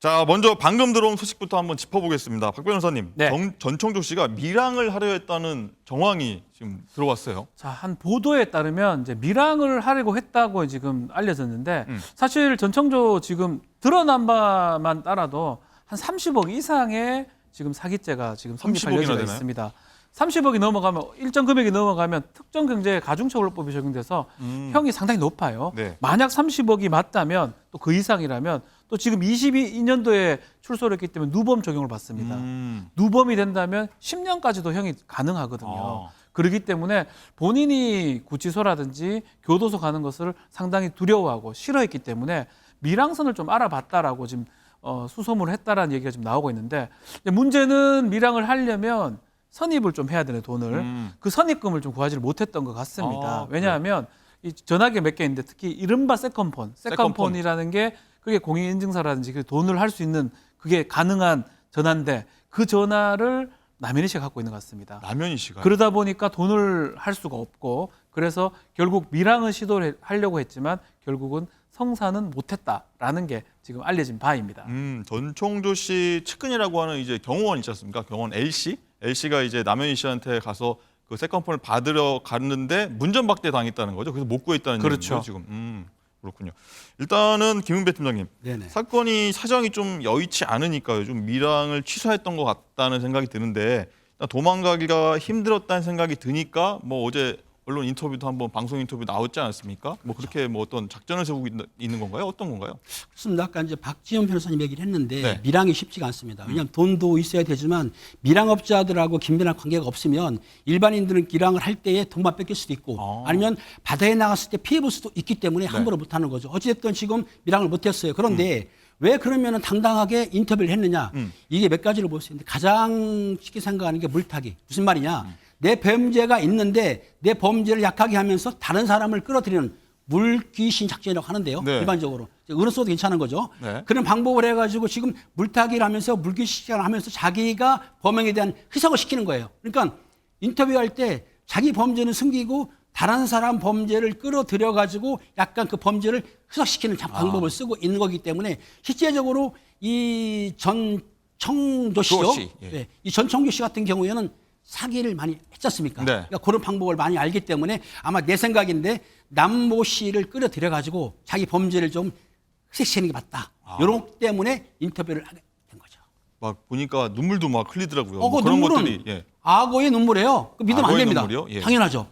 자, 먼저 방금 들어온 소식부터 한번 짚어보겠습니다. 박 변호사님, 네. 전청조 씨가 밀항을 하려 했다는 정황이 지금 들어왔어요. 자, 한 보도에 따르면 이제 밀항을 하려고 했다고 지금 알려졌는데 사실 전청조 지금 드러난 바만 따라도 한 30억 이상의 지금 사기죄가 지금 성립할 30억이나 여지가 되나요? 있습니다. 30억이 넘어가면 일정 금액이 넘어가면 특정경제 가중처벌법이 적용돼서 형이 상당히 높아요. 네. 만약 30억이 맞다면 또 그 이상이라면 또 지금 22년도에 출소를 했기 때문에 누범 적용을 받습니다. 누범이 된다면 10년까지도 형이 가능하거든요. 그렇기 때문에 본인이 구치소라든지 교도소 가는 것을 상당히 두려워하고 싫어했기 때문에 밀항선을 좀 알아봤다라고 지금 수소문을 했다라는 얘기가 지금 나오고 있는데 문제는 밀항을 하려면 선입을 좀 해야 되는 돈을 그 선입금을 좀 구하지를 못했던 것 같습니다. 왜냐하면 이 전화기 몇 개 있는데 특히 이른바 세컨폰이라는 게 그게 공인인증서라든지 그 돈을 할 수 있는 그게 가능한 전화인데 그 전화를 남현희 씨가 갖고 있는 것 같습니다. 남현희 씨가 그러다 보니까 돈을 할 수가 없고 그래서 결국 밀항은 시도를 하려고 했지만 결국은 성사는 못했다라는 게 지금 알려진 바입니다. 전청조 씨 측근이라고 하는 이제 경호원 있지 않습니까? 경호원 L씨가 이제 남현희 씨한테 가서 그 세컨폰을 받으러 갔는데 문전박대 당했다는 거죠. 그래서 못 구했다는 그렇죠. 얘기죠, 지금. 그렇군요. 일단은 김은배 팀장님, 네네. 사건이 사정이 좀 여의치 않으니까요. 좀 밀항을 취소했던 것 같다는 생각이 드는데 도망가기가 힘들었다는 생각이 드니까 뭐 어제 언론 인터뷰도 한번 방송 인터뷰 나왔지 않았습니까? 뭐 그렇게 뭐 어떤 작전을 세우고 있는 건가요? 어떤 건가요? 그렇습니다. 아까 이제 박지원 변호사님 얘기를 했는데 네. 밀항이 쉽지가 않습니다. 왜냐하면 돈도 있어야 되지만 밀항업자들하고 긴밀한 관계가 없으면 일반인들은 밀항을 할 때에 돈만 뺏길 수도 있고 아니면 바다에 나갔을 때 피해 볼 수도 있기 때문에 함부로 못하는 거죠. 어찌됐든 지금 밀항을 못했어요. 그런데 왜 그러면은 당당하게 인터뷰를 했느냐? 이게 몇 가지를 볼 수 있는데 가장 쉽게 생각하는 게 물타기. 무슨 말이냐? 내 범죄가 있는데 내 범죄를 약하게 하면서 다른 사람을 끌어들이는 물귀신 작전이라고 하는데요. 네. 일반적으로. 어느 써도 괜찮은 거죠. 네. 그런 방법을 해가지고 지금 물타기를 하면서 물귀신 작전을 하면서 자기가 범행에 대한 희석을 시키는 거예요. 그러니까 인터뷰할 때 자기 범죄는 숨기고 다른 사람 범죄를 끌어들여가지고 약간 그 범죄를 희석시키는 방법을 쓰고 있는 거기 때문에 실제적으로 이 전청조 씨죠. 예. 네. 이 전청조 씨 같은 경우에는 사기를 많이 했지 않습니까? 네. 그러니까 그런 방법을 많이 알기 때문에 아마 내 생각인데 남모 씨를 끌어들여가지고 자기 범죄를 좀 희석시키는 게 맞다. 이런 때문에 인터뷰를 하게 된 거죠. 막 보니까 눈물도 막 흘리더라고요. 그 뭐 그런 눈물은 것들이 악어의 눈물이에요. 그 믿으면 안 악어의 됩니다. 눈물이요? 예. 당연하죠.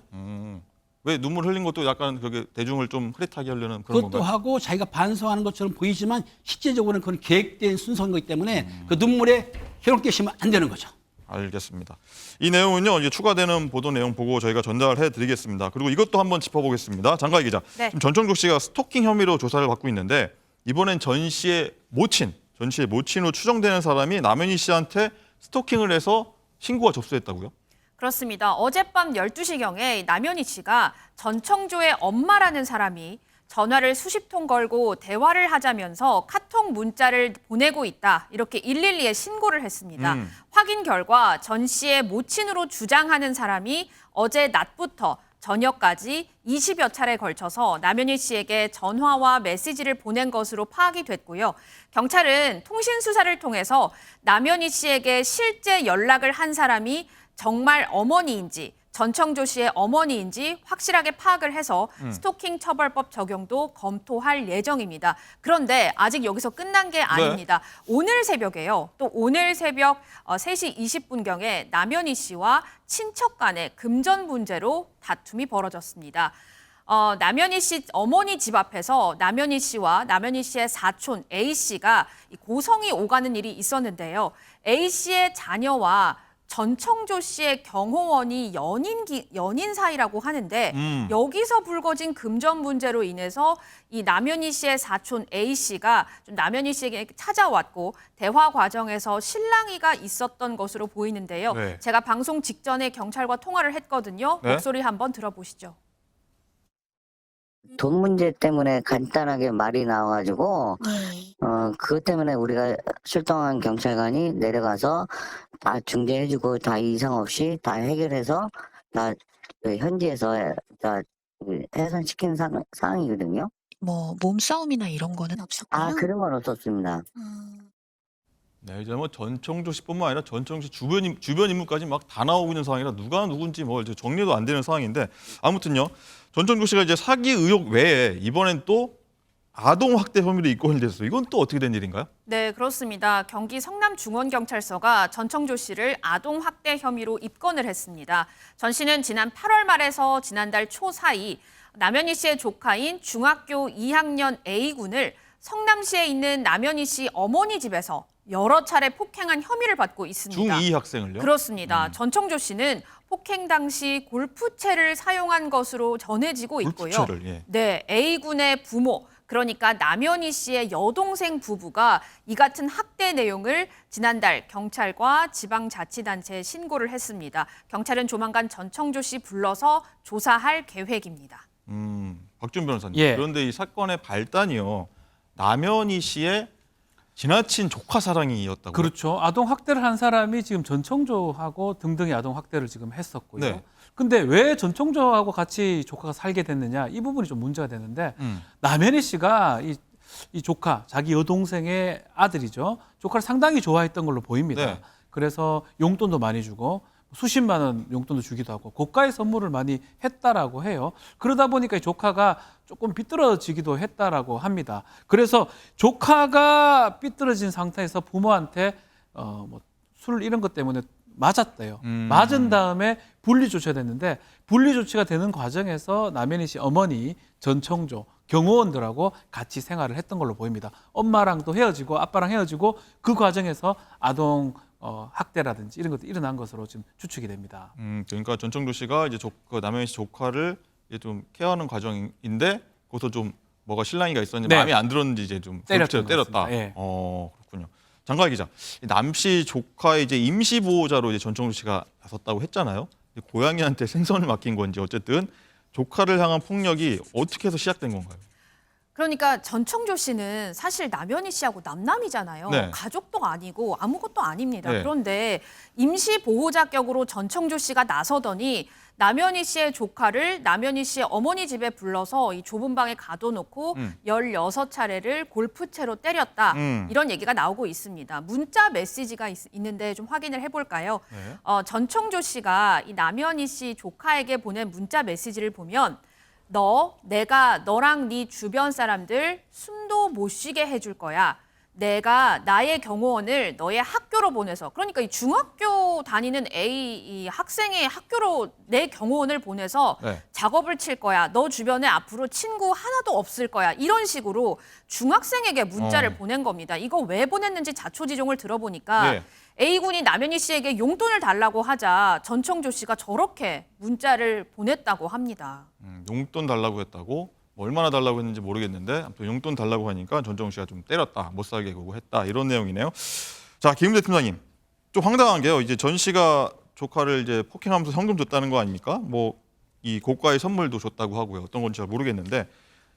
왜 눈물 흘린 것도 약간 그게 대중을 좀 흐릿하게 하려는 그런 그것도 건가요? 하고 자기가 반성하는 것처럼 보이지만 실제적으로는 그건 계획된 순서인 거기 때문에 그 눈물에 혈흔 끼시면 안 되는 거죠. 알겠습니다. 이 내용은요, 이제 추가되는 보도 내용 보고 저희가 전달해 드리겠습니다. 그리고 이것도 한번 짚어보겠습니다. 장가희 기자. 네. 지금 전청조 씨가 스토킹 혐의로 조사를 받고 있는데 이번엔 전 씨의 모친으로 추정되는 사람이 남현희 씨한테 스토킹을 해서 신고가 접수했다고요? 그렇습니다. 어젯밤 12시경에 남현희 씨가 전청조의 엄마라는 사람이 전화를 수십 통 걸고 대화를 하자면서 카톡 문자를 보내고 있다. 이렇게 112에 신고를 했습니다. 확인 결과 전 씨의 모친으로 주장하는 사람이 어제 낮부터 저녁까지 20여 차례에 걸쳐서 남현희 씨에게 전화와 메시지를 보낸 것으로 파악이 됐고요. 경찰은 통신 수사를 통해서 남현희 씨에게 실제 연락을 한 사람이 정말 어머니인지 전청조 씨의 어머니인지 확실하게 파악을 해서 스토킹 처벌법 적용도 검토할 예정입니다. 그런데 아직 여기서 끝난 게 아닙니다. 오늘 새벽에요. 또 오늘 새벽 3시 20분경에 남현희 씨와 친척 간의 금전 문제로 다툼이 벌어졌습니다. 남현희 씨 어머니 집 앞에서 남현희 씨와 남현희 씨의 사촌 A 씨가 고성이 오가는 일이 있었는데요. A 씨의 자녀와 전청조 씨의 경호원이 연인 사이라고 하는데 여기서 불거진 금전 문제로 인해서 이 남현희 씨의 사촌 A 씨가 좀 남현희 씨에게 찾아왔고 대화 과정에서 실랑이가 있었던 것으로 보이는데요. 네. 제가 방송 직전에 경찰과 통화를 했거든요. 네? 목소리 한번 들어보시죠. 돈 문제 때문에 간단하게 말이 나와가지고 그것 때문에 우리가 출동한 경찰관이 내려가서 다 중재해주고 다 이상 없이 다 해결해서 다 그 현지에서 다 해산시킨 상황이거든요. 뭐 몸싸움이나 이런 거는 없었고요. 그런 건 없었습니다. 네, 이제 뭐 전청조 씨뿐만 아니라 전청조 씨 주변 인물까지 막 다 나오고 있는 상황이라 누가 누군지 뭐 이제 정리도 안 되는 상황인데 아무튼요. 전청조 씨가 이제 사기 의혹 외에 이번엔 또 아동 학대 혐의로 입건이 됐어요. 이건 또 어떻게 된 일인가요? 네, 그렇습니다. 경기 성남중원경찰서가 전청조 씨를 아동 학대 혐의로 입건을 했습니다. 전 씨는 지난 8월 말에서 지난달 초 사이 남현희 씨의 조카인 중학교 2학년 A군을 성남시에 있는 남현희 씨 어머니 집에서 여러 차례 폭행한 혐의를 받고 있습니다. 중2 학생을요? 그렇습니다. 전청조 씨는 폭행 당시 골프채를 사용한 것으로 전해지고 있고요. 골프채를, 예. 네, A군의 부모, 그러니까 남현희 씨의 여동생 부부가 이 같은 학대 내용을 지난달 경찰과 지방자치단체에 신고를 했습니다. 경찰은 조만간 전청조 씨 불러서 조사할 계획입니다. 박준 변호사님. 예. 그런데 이 사건의 발단이요. 남현희 씨의 지나친 조카 사랑이었다고요? 그렇죠. 아동 학대를 한 사람이 지금 전청조하고 등등의 아동 학대를 지금 했었고요. 네. 근데 왜 전청조하고 같이 조카가 살게 됐느냐 이 부분이 좀 문제가 되는데 남현희 씨가 이 조카 자기 여동생의 아들이죠. 조카를 상당히 좋아했던 걸로 보입니다. 네. 그래서 용돈도 많이 주고 수십만 원 용돈도 주기도 하고 고가의 선물을 많이 했다라고 해요. 그러다 보니까 이 조카가 조금 삐뚤어지기도 했다라고 합니다. 그래서 조카가 삐뚤어진 상태에서 부모한테 뭐 술 이런 것 때문에 맞았대요. 맞은 다음에 분리 조치가 됐는데 분리 조치가 되는 과정에서 남현희 씨 어머니 전청조 경호원들하고 같이 생활을 했던 걸로 보입니다. 엄마랑도 헤어지고 아빠랑 헤어지고 그 과정에서 아동 학대라든지 이런 것도 일어난 것으로 지금 추측이 됩니다. 그러니까 전청조 씨가 이제 남현희 씨 조카를 이제 좀 케어하는 과정인데 거기서 좀 뭐가 실랑이가 있었는지 네. 마음에 안 들었는지 이제 좀 때렸던 것 때렸다. 같습니다. 예. 그렇군요. 장가희 기자, 남 씨 조카의 이제 임시 보호자로 이제 전청조 씨가 나섰다고 했잖아요. 고양이한테 생선을 맡긴 건지 어쨌든 조카를 향한 폭력이 어떻게 해서 시작된 건가요? 그러니까 전청조 씨는 사실 남현희 씨하고 남남이잖아요. 네. 가족도 아니고 아무것도 아닙니다. 네. 그런데 임시 보호자격으로 전청조 씨가 나서더니 남현희 씨의 조카를 남현희 씨의 어머니 집에 불러서 이 좁은 방에 가둬놓고 16차례를 골프채로 때렸다. 이런 얘기가 나오고 있습니다. 문자 메시지가 있는데 좀 확인을 해볼까요? 네. 전청조 씨가 이 남현희 씨 조카에게 보낸 문자 메시지를 보면 내가 너랑 네 주변 사람들 숨도 못 쉬게 해줄 거야. 내가 나의 경호원을 너의 학교로 보내서 그러니까 이 중학교 다니는 이 학생의 학교로 내 경호원을 보내서 네. 작업을 칠 거야. 너 주변에 앞으로 친구 하나도 없을 거야. 이런 식으로 중학생에게 문자를 보낸 겁니다. 이거 왜 보냈는지 자초지종을 들어보니까 네. A군이 남현희 씨에게 용돈을 달라고 하자 전청조 씨가 저렇게 문자를 보냈다고 합니다. 용돈 달라고 했다고 뭐 얼마나 달라고 했는지 모르겠는데 아무튼 용돈 달라고 하니까 전청조 씨가 좀 때렸다, 못 살게 구고 했다 이런 내용이네요. 자, 김은재 팀장님, 좀 황당한 게요. 이제 전 씨가 조카를 이제 폭행하면서 현금 줬다는 거 아닙니까? 뭐 이 고가의 선물도 줬다고 하고요. 어떤 건지 잘 모르겠는데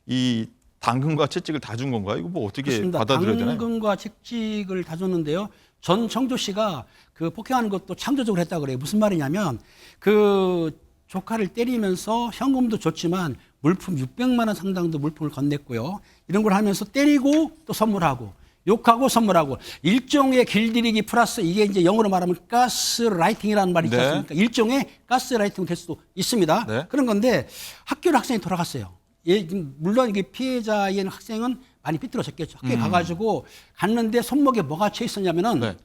이 당근과 채찍을 다 준 건가요? 이거 뭐 어떻게 그렇습니다. 받아들여야 되나요? 당근과 채찍을 다 줬는데요. 전청조 씨가 그 폭행하는 것도 창조적으로 했다고 그래요. 무슨 말이냐면 그 조카를 때리면서 현금도 줬지만 물품 600만 원 상당도 물품을 건넸고요. 이런 걸 하면서 때리고 또 선물하고 욕하고 선물하고 일종의 길들이기 플러스 이게 이제 영어로 말하면 가스라이팅이라는 말이 있지 네. 않습니까? 일종의 가스라이팅 될 수도 있습니다. 네. 그런 건데 학교로 학생이 돌아갔어요. 물론 이게 피해자인 학생은 많이 삐뚤어졌겠죠. 학교에 가가지고 갔는데 손목에 뭐가 채 있었냐면은 네.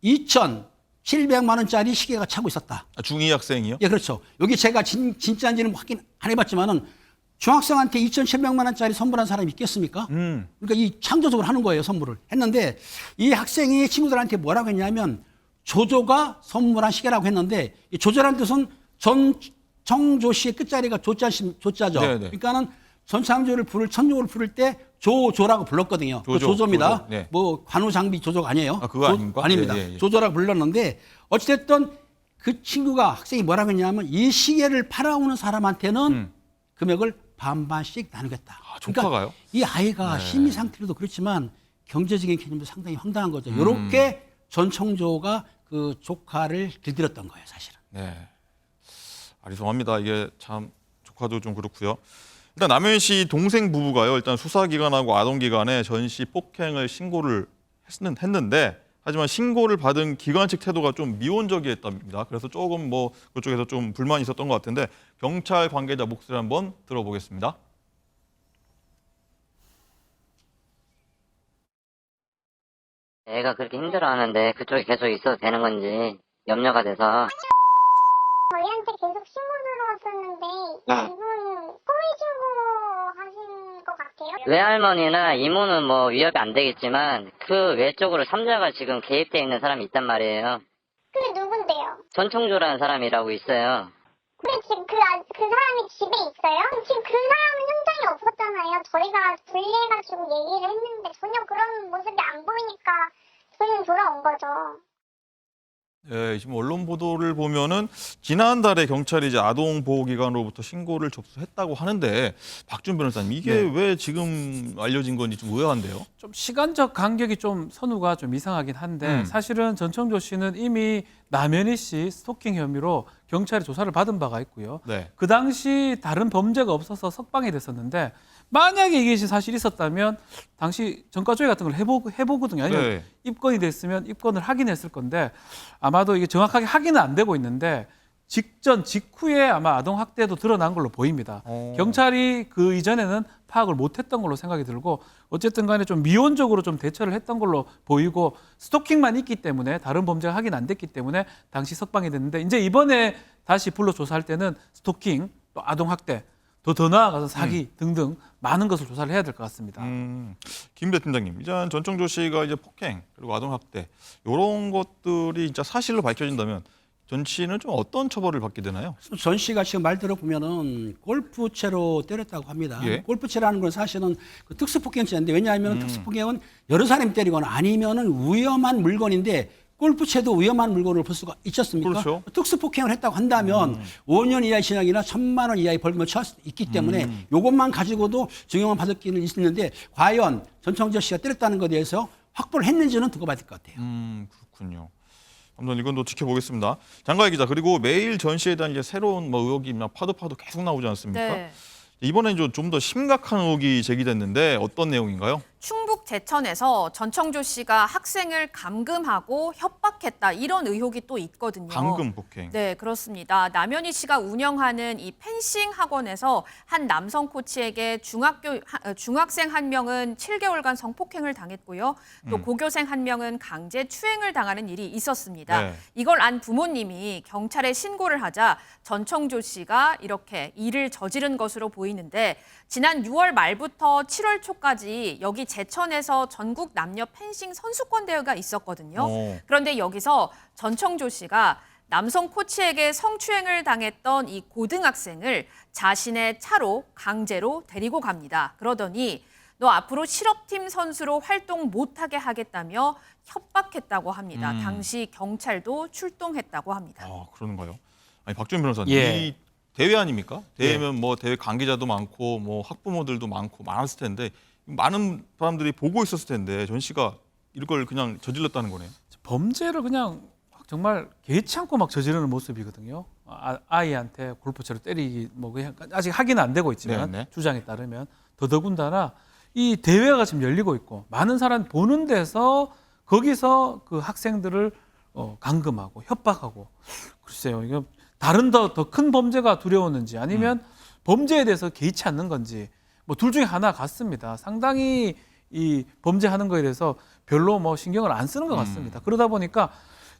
2,700만 원짜리 시계가 차고 있었다. 중2 학생이요? 예, 그렇죠. 여기 제가 진짜인지는 확인 안 해봤지만은 중학생한테 2,700만 원짜리 선물한 사람이 있겠습니까? 그러니까 이 창조적으로 하는 거예요, 선물을. 했는데 이 학생이 친구들한테 뭐라고 했냐면 조조가 선물한 시계라고 했는데 이 조조라는 뜻은 전청조 씨의 끝자리가 조자죠. 네네. 그러니까는 전창조를 천조를 부를 때 조조라고 불렀거든요. 그 조조입니다. 조조. 네. 뭐 관우장비 조조가 아니에요. 아, 그거 아닌가? 아닙니다. 예, 예, 예. 조조라고 불렀는데 어찌됐든 그 친구가 학생이 뭐라고 했냐면 이 시계를 팔아오는 사람한테는 금액을 반반씩 나누겠다. 조카가요? 그러니까 이 아이가 네. 심리 상태로도 그렇지만 경제적인 개념도 상당히 황당한 거죠. 이렇게 전청조가 그 조카를 길들였던 거예요, 사실은. 네. 아리송합니다. 이게 참 조카도 좀 그렇고요. 일단 남현희 씨 동생 부부가요. 일단 수사기관하고 아동기관에 전 씨 폭행을 신고를 했는데 하지만 신고를 받은 기관 측 태도가 좀 미온적이었답니다. 그래서 조금 뭐 그쪽에서 좀 불만이 있었던 것 같은데 경찰 관계자 목소리 한번 들어보겠습니다. 애가 그렇게 힘들어하는데 그쪽에 계속 있어도 되는 건지 염려가 돼서. 저희한테 계속 신고 들어왔었는데 이분 허위 신고하신 것 같아요. 외할머니나 이모는 뭐 위협이 안 되겠지만 그 외적으로 삼자가 지금 개입돼 있는 사람이 있단 말이에요. 그게 누군데요? 전총조라는 사람이라고 있어요. 근데 지금 그 사람이 집에 있어요? 지금 그 사람은 현장에 없었잖아요. 저희가 분리해가지고 얘기를 했는데 전혀 그런 모습이 안 보이니까 저희는 돌아온 거죠. 예, 지금 언론 보도를 보면은 지난달에 경찰이 이제 아동보호기관으로부터 신고를 접수했다고 하는데 박준 변호사님 이게 왜 지금 알려진 건지 좀 의아한데요. 좀 시간적 간격이 좀 선후가 좀 이상하긴 한데 사실은 전청조 씨는 이미 남현희 씨 스토킹 혐의로 경찰에 조사를 받은 바가 있고요. 네. 그 당시 다른 범죄가 없어서 석방이 됐었는데 만약에 이게 사실 있었다면 당시 전과조회 같은 걸 해보거든요. 아니면 네. 입건이 됐으면 입건을 하긴 했을 건데 아마도 이게 정확하게 확인은 안 되고 있는데 직전 직후에 아마 아동학대도 드러난 걸로 보입니다. 경찰이 그 이전에는 파악을 못했던 걸로 생각이 들고 어쨌든 간에 좀 미온적으로 좀 대처를 했던 걸로 보이고 스토킹만 있기 때문에 다른 범죄가 확인 안 됐기 때문에 당시 석방이 됐는데 이제 이번에 다시 불러 조사할 때는 스토킹 또 아동학대 더 나아가서 사기 등등 많은 것을 조사를 해야 될 것 같습니다. 김 대팀장님, 이제 전청조 씨가 이제 폭행 그리고 아동학대 이런 것들이 진짜 사실로 밝혀진다면 전 씨는 좀 어떤 처벌을 받게 되나요? 전 씨가 지금 말 들어보면은 골프채로 때렸다고 합니다. 예. 골프채라는 건 사실은 그 특수폭행죄인데 왜냐하면 특수폭행은 여러 사람이 때리거나 아니면은 위험한 물건인데 골프채도 위험한 물건을 볼 수가 있지 않습니까? 그렇죠. 특수폭행을 했다고 한다면 5년 이하의 징역이나 1,000만 원 이하의 벌금을 처할 수 있기 때문에 이것만 가지고도 증형을 받을 기는 있는데 과연 전청조 씨가 때렸다는 것에 대해서 확보를 했는지는 두고 봐야 될 것 같아요. 그렇군요. 아무튼 이건 또 지켜보겠습니다. 장가희 기자, 그리고 매일 전 씨에 대한 이제 새로운 뭐 의혹이 파도 계속 나오지 않습니까? 네. 이번엔 좀 더 심각한 의혹이 제기됐는데 어떤 내용인가요? 충북 제천에서 전청조 씨가 학생을 감금하고 협박했다 이런 의혹이 또 있거든요. 감금 폭행. 네, 그렇습니다. 남현희 씨가 운영하는 이 펜싱 학원에서 한 남성 코치에게 중학생 한 명은 7개월간 성폭행을 당했고요. 또 고교생 한 명은 강제 추행을 당하는 일이 있었습니다. 네. 이걸 안 부모님이 경찰에 신고를 하자 전청조 씨가 이렇게 일을 저지른 것으로 보이는데 지난 6월 말부터 7월 초까지 여기 제천에서 전국 남녀 펜싱 선수권 대회가 있었거든요. 그런데 여기서 전청조 씨가 남성 코치에게 성추행을 당했던 이 고등학생을 자신의 차로 강제로 데리고 갑니다. 그러더니 너 앞으로 실업팀 선수로 활동 못하게 하겠다며 협박했다고 합니다. 당시 경찰도 출동했다고 합니다. 아, 그런가요? 아니, 박준 변호사님, 예. 이 대회 아닙니까? 대회면 뭐 대회 관계자도 많고 뭐 학부모들도 많았을 텐데 많은 사람들이 보고 있었을 텐데 전 씨가 이걸 그냥 저질렀다는 거네요. 범죄를 그냥 정말 개의치 않고 막 저지르는 모습이거든요. 아이한테 골프채로 때리기 뭐 그냥 아직 확인은 안 되고 있지만 네. 주장에 따르면 더더군다나 이 대회가 지금 열리고 있고 많은 사람 보는 데서 거기서 그 학생들을 감금하고 협박하고 글쎄요 이거 다른 더 큰 범죄가 두려웠는지 아니면 범죄에 대해서 개의치 않는 건지 뭐 둘 중에 하나 같습니다. 상당히 이 범죄하는 거에 대해서 별로 뭐 신경을 안 쓰는 것 같습니다. 그러다 보니까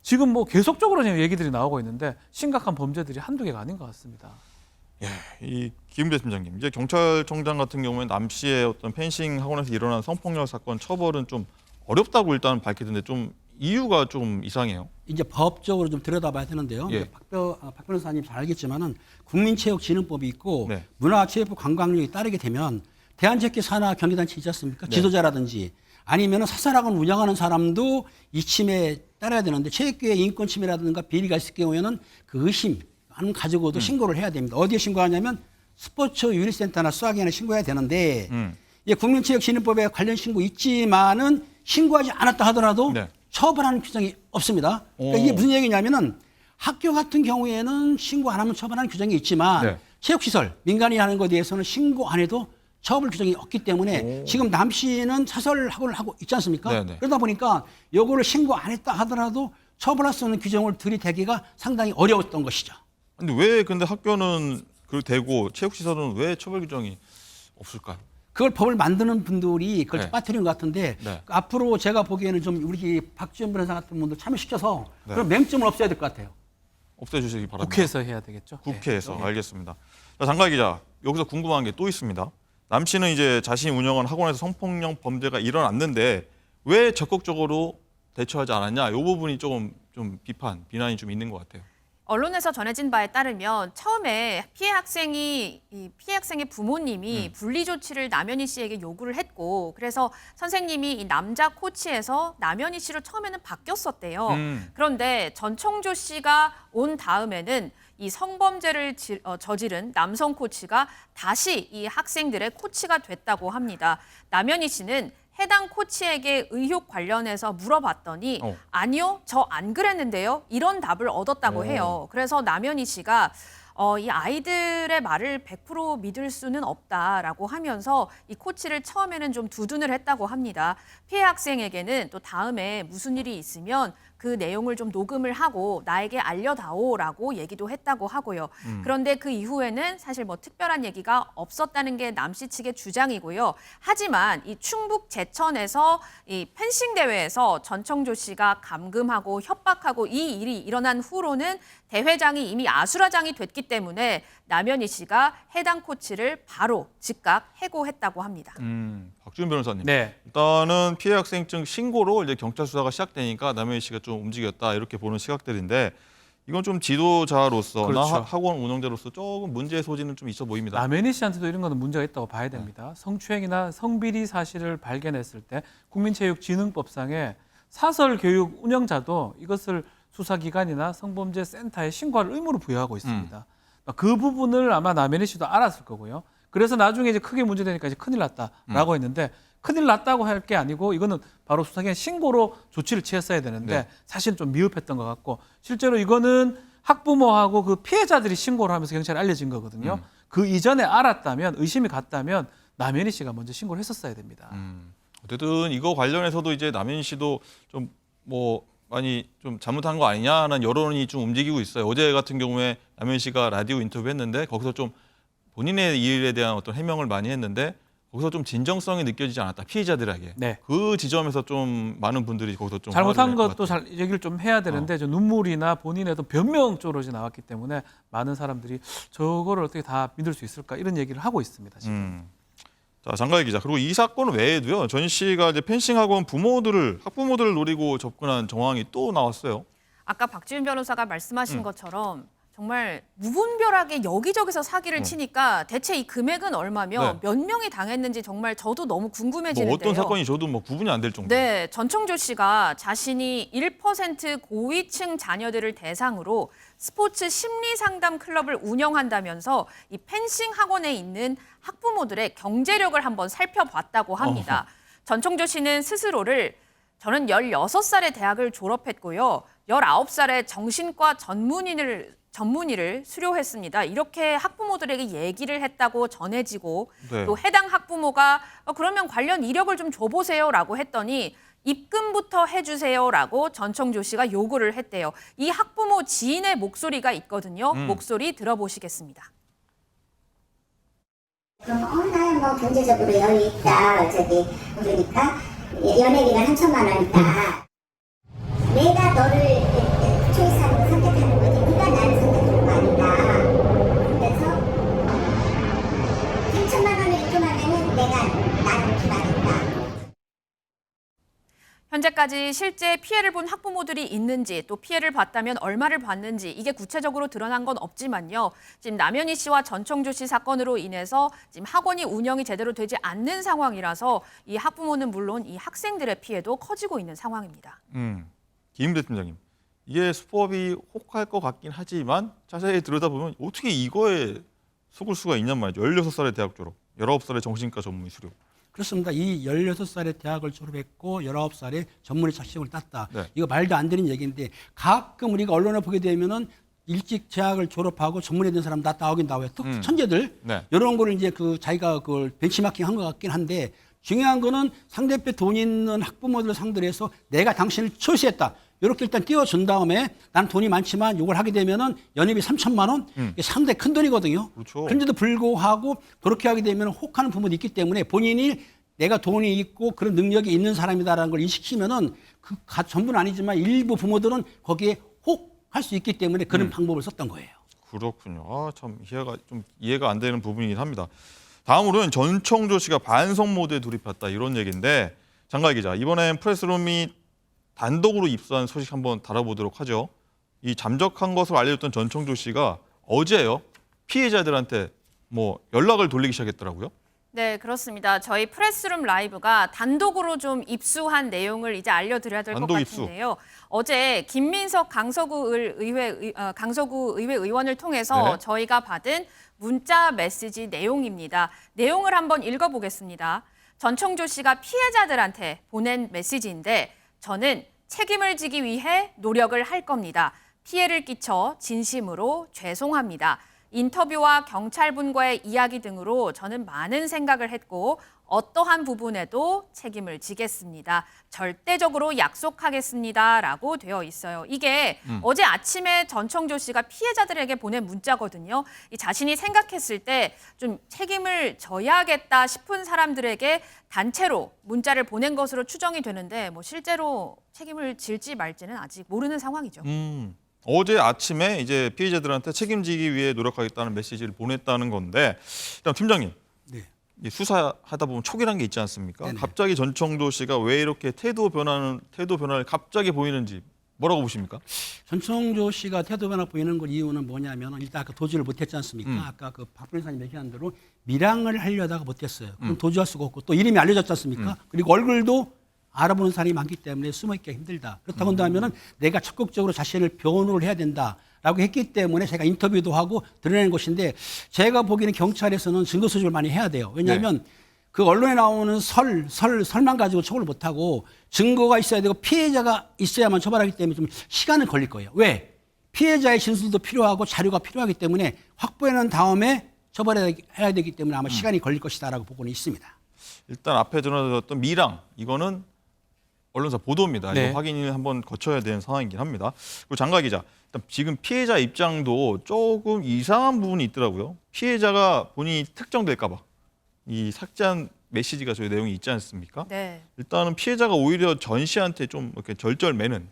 지금 뭐 계속적으로 지금 얘기들이 나오고 있는데 심각한 범죄들이 한두 개가 아닌 것 같습니다. 이 김대 팀장님, 이제 경찰청장 같은 경우에 남 씨의 어떤 펜싱 학원에서 일어난 성폭력 사건 처벌은 좀 어렵다고 일단 밝히던데 좀 이유가 좀 이상해요. 이제 법적으로 좀 들여다봐야 되는데요. 예. 박 변호사님 잘 알겠지만은 국민체육진흥법이 있고 네. 문화체육부 관광령이 따르게 되면 대한체육회 산하 경기단체 있지 않습니까? 네. 지도자라든지 아니면 사설학원 운영하는 사람도 이 침해에 따라야 되는데 체육계의 인권 침해라든가 비리가 있을 경우에는 그 의심 가지고도 신고를 해야 됩니다. 어디에 신고하냐면 스포츠 윤리센터나 수학위원회에 신고해야 되는데 예, 국민체육진흥법에 관련 신고 있지만은 신고하지 않았다 하더라도 네. 처벌하는 규정이 없습니다. 그러니까 이게 무슨 얘기냐면은 학교 같은 경우에는 신고 안 하면 처벌하는 규정이 있지만 네. 체육시설 민간이 하는 것에 대해서는 신고 안 해도 처벌 규정이 없기 때문에 지금 남 씨는 사설 학원을 하고 있지 않습니까? 네네. 그러다 보니까 요거를 신고 안 했다 하더라도 처벌할 수 있는 규정을 들이대기가 상당히 어려웠던 것이죠. 근데 왜 근데 학교는 그 되고 체육시설은 왜 처벌 규정이 없을까요? 그걸 법을 만드는 분들이 그걸 네. 빠뜨린 것 같은데 네. 앞으로 제가 보기에는 좀 우리 박지원 변호사 같은 분들 참여시켜서 네. 그런 맹점을 없애야 될 것 같아요. 없애주시기 바랍니다. 국회에서 해야 되겠죠. 네. 국회에서 알겠습니다. 자, 장가희 기자, 여기서 궁금한 게 또 있습니다. 남 씨는 이제 자신이 운영한 학원에서 성폭력 범죄가 일어났는데 왜 적극적으로 대처하지 않았냐? 이 부분이 조금 좀 비난이 좀 있는 것 같아요. 언론에서 전해진 바에 따르면 처음에 피해 학생의 부모님이 분리 조치를 남현희 씨에게 요구를 했고, 그래서 선생님이 이 남자 코치에서 남현희 씨로 처음에는 바뀌었었대요. 그런데 전청조 씨가 온 다음에는 이 성범죄를 저지른 남성 코치가 다시 이 학생들의 코치가 됐다고 합니다. 남현희 씨는 해당 코치에게 의혹 관련해서 물어봤더니 아니요, 저 안 그랬는데요. 이런 답을 얻었다고 해요. 그래서 남현희 씨가 이 아이들의 말을 100% 믿을 수는 없다라고 하면서 이 코치를 처음에는 좀 두둔을 했다고 합니다. 피해 학생에게는 또 다음에 무슨 일이 있으면 그 내용을 좀 녹음을 하고 나에게 알려다오라고 얘기도 했다고 하고요. 그런데 그 이후에는 사실 뭐 특별한 얘기가 없었다는 게 남 씨 측의 주장이고요. 하지만 이 충북 제천에서 이 펜싱 대회에서 전청조 씨가 감금하고 협박하고 이 일이 일어난 후로는 대회장이 이미 아수라장이 됐기 때문에 남현희 씨가 해당 코치를 바로 즉각 해고했다고 합니다. 박지훈 변호사님. 네. 일단은 피해 학생 증 신고로 이제 경찰 수사가 시작되니까 남현희 씨가 좀 움직였다 이렇게 보는 시각들인데 이건 좀 지도자로서 그렇죠. 나 학원 운영자로서 조금 문제의 소지는 좀 있어 보입니다. 남현희 씨한테도 이런 거는 문제가 있다고 봐야 됩니다. 성추행이나 성비리 사실을 발견했을 때 국민체육진흥법상에 사설교육 운영자도 이것을 수사기관이나 성범죄 센터에 신고할 의무를 부여하고 있습니다. 그 부분을 아마 남현희 씨도 알았을 거고요. 그래서 나중에 이제 크게 문제되니까 이제 큰일 났다라고 했는데 큰일 났다고 할 게 아니고 이거는 바로 수사기관 신고로 조치를 취했어야 되는데 네. 사실 좀 미흡했던 것 같고 실제로 이거는 학부모하고 그 피해자들이 신고를 하면서 경찰에 알려진 거거든요. 그 이전에 알았다면 의심이 갔다면 남현희 씨가 먼저 신고를 했었어야 됩니다. 어쨌든 이거 관련해서도 이제 남현희 씨도 좀 뭐 많이 좀 잘못한 거 아니냐는 여론이 좀 움직이고 있어요. 어제 같은 경우에 남현희 씨가 라디오 인터뷰했는데 거기서 좀 본인의 일에 대한 어떤 해명을 많이 했는데 거기서 좀 진정성이 느껴지지 않았다. 피해자들에게. 네. 그 지점에서 좀 많은 분들이 거기서 좀 잘못한 화를 낼것 것도 같아요. 잘 얘기를 좀 해야 되는데 저 눈물이나 본인의 어떤 변명 쪽으로 이제 나왔기 때문에 많은 사람들이 저거를 어떻게 다 믿을 수 있을까 이런 얘기를 하고 있습니다. 지금. 자, 장가희 기자. 그리고 이 사건 외에도요. 전 씨가 이제 펜싱 학원 학부모들을 노리고 접근한 정황이 또 나왔어요. 아까 박지훈 변호사가 말씀하신 것처럼 정말 무분별하게 여기저기서 사기를 치니까 대체 이 금액은 얼마며 네. 몇 명이 당했는지 정말 저도 너무 뭐 궁금해지는데요. 어떤 사건이 저도 뭐 구분이 안 될 정도. 네, 전청조 씨가 자신이 1% 고위층 자녀들을 대상으로 스포츠 심리 상담 클럽을 운영한다면서 이 펜싱 학원에 있는 학부모들의 경제력을 한번 살펴봤다고 합니다. 전청조 씨는 스스로를 저는 16살에 대학을 졸업했고요. 19살에 정신과 전문의를 수료했습니다. 이렇게 학부모들에게 얘기를 했다고 전해지고 네. 또 해당 학부모가 그러면 관련 이력을 좀 줘보세요라고 했더니 입금부터 해주세요라고 전청조 씨가 요구를 했대요. 이 학부모 지인의 목소리가 있거든요. 목소리 들어보시겠습니다. 나는 뭐 경제적으로 여유 있다. 그러니까 연예기가 1,000만 원이다. 내가 너를 초이스하는 선택하는 거지. 네가 나를 선택하는 거 아니다. 그래서 3,000만 원을 입금하면은 내가 나를 기만했다. 현재까지 실제 피해를 본 학부모들이 있는지 또 피해를 봤다면 얼마를 받는지 이게 구체적으로 드러난 건 없지만요. 지금 남현희 씨와 전청조 씨 사건으로 인해서 지금 학원이 운영이 제대로 되지 않는 상황이라서 이 학부모는 물론 이 학생들의 피해도 커지고 있는 상황입니다. 김임대 팀장님. 이게 수법이 혹할 것 같긴 하지만 자세히 들여다보면 어떻게 이거에 속을 수가 있냔 말이죠. 16살에 대학 졸업, 19살에 정신과 전문의 수료. 그렇습니다. 이 16살에 대학을 졸업했고 19살에 전문의 자격증을 땄다. 네. 이거 말도 안 되는 얘기인데 가끔 우리가 언론에 보게 되면은 일찍 대학을 졸업하고 전문에 든 사람 다 나오긴 나와요. 특히 천재들 네. 이런 거를 이제 그 자기가 그걸 벤치마킹 한 것 같긴 한데 중요한 거는 상대편 돈 있는 학부모들 상대로 해서 내가 당신을 초시했다. 이렇게 일단 띄워준 다음에 난 돈이 많지만 이걸 하게 되면은 연회비 3천만 원 이게 상당히 큰 돈이거든요. 그렇죠. 그런데도 불구하고 그렇게 하게 되면 혹하는 부모도 있기 때문에 본인이 내가 돈이 있고 그런 능력이 있는 사람이다라는 걸 인식시키면은 전부는 아니지만 일부 부모들은 거기에 혹할 수 있기 때문에 그런 방법을 썼던 거예요. 그렇군요. 아, 참 이해가 안 되는 부분이긴 합니다. 다음으로는 전청조 씨가 반성 모드에 돌입했다 이런 얘기인데 장가희 기자, 이번엔 프레스룸이 단독으로 입수한 소식 한번 다뤄보도록 하죠. 이 잠적한 것으로 알려졌던 전청조 씨가 어제요 피해자들한테 뭐 연락을 돌리기 시작했더라고요. 네, 그렇습니다. 저희 프레스룸 라이브가 단독으로 좀 입수한 내용을 이제 알려드려야 될 것 단독 입수. 같은데요. 어제 김민석 강서구 의회 의원을 통해서 네. 저희가 받은 문자 메시지 내용입니다. 내용을 한번 읽어보겠습니다. 전청조 씨가 피해자들한테 보낸 메시지인데 저는 책임을 지기 위해 노력을 할 겁니다. 피해를 끼쳐 진심으로 죄송합니다. 인터뷰와 경찰분과의 이야기 등으로 저는 많은 생각을 했고 어떠한 부분에도 책임을 지겠습니다. 절대적으로 약속하겠습니다. 라고 되어 있어요. 이게 어제 아침에 전청조 씨가 피해자들에게 보낸 문자거든요. 이 자신이 생각했을 때 좀 책임을 져야겠다 싶은 사람들에게 단체로 문자를 보낸 것으로 추정이 되는데 뭐 실제로 책임을 질지 말지는 아직 모르는 상황이죠. 어제 아침에 이제 피해자들한테 책임지기 위해 노력하겠다는 메시지를 보냈다는 건데, 일단 팀장님, 네. 이 수사하다 보면 촉이란 게 있지 않습니까? 네네. 갑자기 전청조 씨가 왜 이렇게 태도 변화를 갑자기 보이는지 뭐라고 보십니까? 전청조 씨가 태도 변화 보이는 것 이유는 뭐냐면 일단 아까 도주를 못했지 않습니까? 아까 그 박 변호사님 얘기한 대로 밀항을 하려다가 못했어요. 그럼 도주할 수가 없고 또 이름이 알려졌지 않습니까? 그리고 얼굴도 알아보는 사람이 많기 때문에 숨어있기가 힘들다. 그렇다고 한다면은 내가 적극적으로 자신을 변호를 해야 된다라고 했기 때문에 제가 인터뷰도 하고 드러낸 것인데 제가 보기에는 경찰에서는 증거 수집을 많이 해야 돼요. 왜냐하면 그 언론에 나오는 설만 가지고 처벌을 못하고 증거가 있어야 되고 피해자가 있어야만 처벌하기 때문에 좀 시간은 걸릴 거예요. 왜? 피해자의 진술도 필요하고 자료가 필요하기 때문에 확보해낸 다음에 처벌해야 되기 때문에 아마 시간이 걸릴 것이다라고 보고는 있습니다. 일단 앞에 전해드렸던 밀항, 이거는 언론사 보도입니다. 네. 이거 확인을 한번 거쳐야 되는 상황이긴 합니다. 그리고 장가 기자, 일단 지금 피해자 입장도 조금 이상한 부분이 있더라고요. 피해자가 본인이 특정될까 봐. 이 삭제한 메시지가 저희 내용이 있지 않습니까? 네. 일단은 피해자가 오히려 전 씨한테 좀 이렇게 쩔쩔매는